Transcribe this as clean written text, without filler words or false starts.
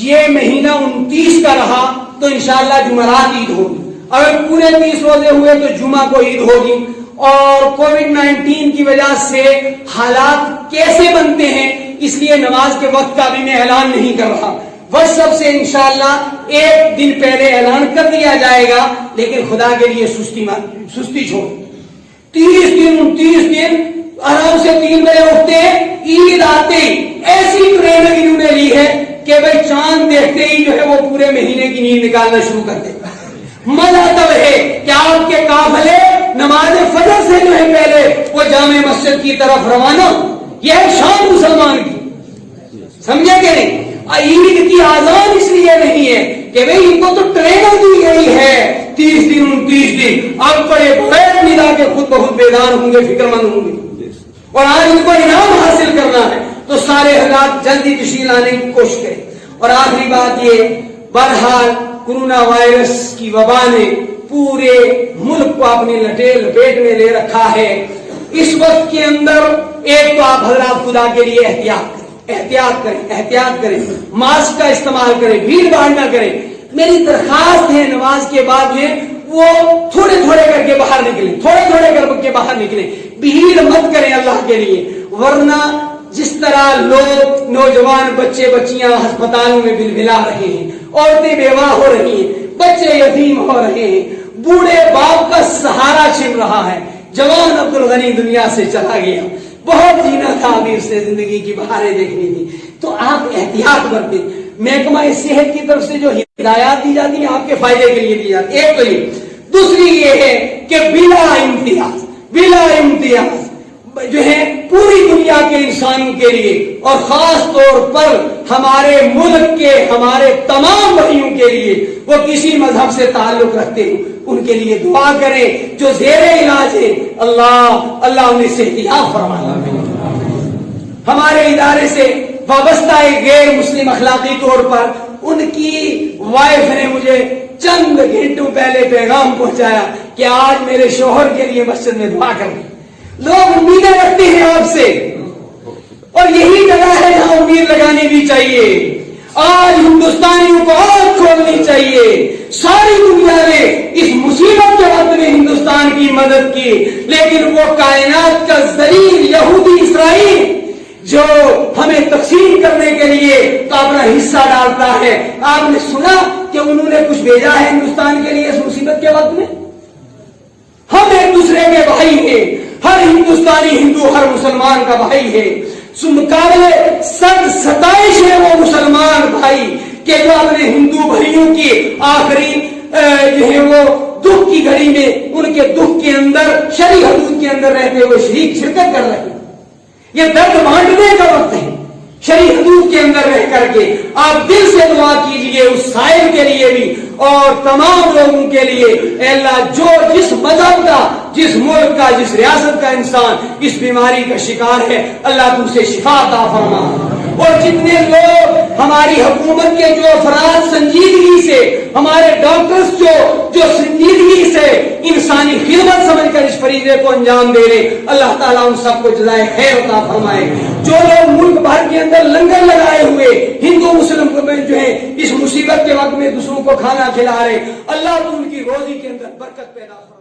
یہ مہینہ 29 کا رہا تو انشاءاللہ جمعرات عید ہوگی، اگر پورے 30 روزے ہوئے تو جمعہ کو عید ہوگی۔ اور کووڈ-19 کی وجہ سے حالات کیسے بنتے ہیں، اس لیے نماز کے وقت کا بھی میں اعلان نہیں کر رہا، واٹس ایپ سے انشاءاللہ ایک دن پہلے اعلان کر دیا جائے گا، لیکن خدا کے لیے سستی چھوڑ۔ 30 دن 29 دن آرام سے 3 بجے اٹھتے ہیں، عید آتے ایسی ٹریننگ انہوں نے لی ہے کہ بھائی چاند دیکھتے ہی جو ہے وہ پورے مہینے کی نیند نکالنا شروع کر دے گا۔ مزہ تب ہے کہ آپ کے قافلے نماز فجر سے جو ہے پہلے وہ جامع مسجد کی طرف روانہ، یہ ہے شان مسلمان کی، سمجھے کہ نہیں؟ عید کی آزان اس لیے نہیں ہے کہ بھئی ان کو تو ٹریننگ دی گئی ہے 30 دن 29 دن، اب بڑے بغیر ندا کے خود بہت بیدار ہوں گے، فکر مند ہوں گے، اور آج ان کو انعام حاصل کرنا ہے تو سارے حالات جلدی تشکیل لانے کی کوشش کریں۔ اور آخری بات یہ، بہرحال کورونا وائرس کی وبا نے پورے ملک کو اپنی لپیٹ میں لے رکھا ہے۔ اس وقت کے اندر ایک تو آپ حضرات خدا کے لیے احتیاط کریں، ماسک کا استعمال کریں، بھیڑ بھاڑ نہ کریں۔ میری درخواست ہے نماز کے بعد میں وہ تھوڑے کر کے باہر نکلیں، تھوڑے کر کے باہر نکلیں، بھیڑ مت کریں اللہ کے لیے، ورنہ جس طرح لوگ نوجوان بچے بچیاں ہسپتالوں میں بلبلا رہے ہیں، عورتیں بیوہ ہو رہی ہیں، بچے یتیم ہو رہے ہیں، بوڑھے باپ کا سہارا چھن رہا ہے، جوان عبدالغنی دنیا سے چلا گیا، بہت جینا تھا ابھی اس نے، زندگی کی بہاریں دیکھنی تھی، تو آپ احتیاط برتیں۔ محکمہ صحت کی طرف سے جو ہدایات دی جاتی ہیں آپ کے فائدے کے لیے دی جاتی ہے، ایک تو یہ، دوسری یہ ہے کہ بلا امتیاز جو ہے پوری دنیا کے انسانوں کے لیے اور خاص طور پر ہمارے ملک کے ہمارے تمام بھائیوں کے لیے، وہ کسی مذہب سے تعلق رکھتے ہیں، ان کے لیے دعا کریں جو زیر علاج ہے، اللہ انہیں صحتیاب فرمائے۔ ہمارے ادارے سے وابستہ ایک غیر مسلم اخلاقی طور پر ان کی وائف نے مجھے چند گھنٹوں پہلے پیغام پہنچایا کہ آج میرے شوہر کے لیے مسجد میں دعا کریں۔ لوگ امیدیں رکھتے ہیں آپ سے، اور یہی جگہ ہے جہاں امید لگانی بھی چاہیے۔ آج ہندوستانیوں کو آنکھ کھولنی چاہیے، ساری دنیا نے اس مصیبت کے وقت میں ہندوستان کی مدد کی، لیکن وہ کائنات کا ذلیل یہودی اسرائیل جو ہمیں تقسیم کرنے کے لیے اپنا حصہ ڈالتا ہے، آپ نے سنا کہ انہوں نے کچھ بھیجا ہے ہندوستان کے لیے اس مصیبت کے وقت میں؟ ہم ایک دوسرے کے بھائی ہیں، ہر ہندوستانی ہندو ہر مسلمان کا بھائی ہے، مقابلے ستائش ہے وہ مسلمان بھائی کہ جو اپنے ہندو بھائیوں کی آخری جو ہے وہ دکھ کی گھڑی میں ان کے دکھ کے اندر شرعی حدود کے اندر رہتے ہوئے شرکت کر رہے ہیں۔ یہ درد بانٹنے کا وقت ہے، شرعی حدود کے اندر رہ کر کے آپ دل سے دعا کیجئے اس سائل کے لیے بھی اور تمام لوگوں کے لیے۔ اے اللہ، جو جس مذہب کا، جس ملک کا، جس ریاست کا انسان اس بیماری کا شکار ہے، اللہ تم سے شفا عطا فرما۔ اور جتنے لوگ ہماری حکومت کے جو افراد سنجیدگی سے، ہمارے ڈاکٹرز جو سنجیدگی سے انسانی خدمت سمجھ کر اس فریضے کو انجام دے رہے، اللہ تعالیٰ ان سب کو جزائے خیر عطا فرمائے۔ جو لوگ ملک بھر کے اندر لنگر لگائے ہوئے ہندو مسلم کو جو ہے اس مصیبت کے وقت میں دوسروں کو کھانا کھلا رہے، اللہ تو ان کی روزی کے اندر برکت پیدا فرمائے۔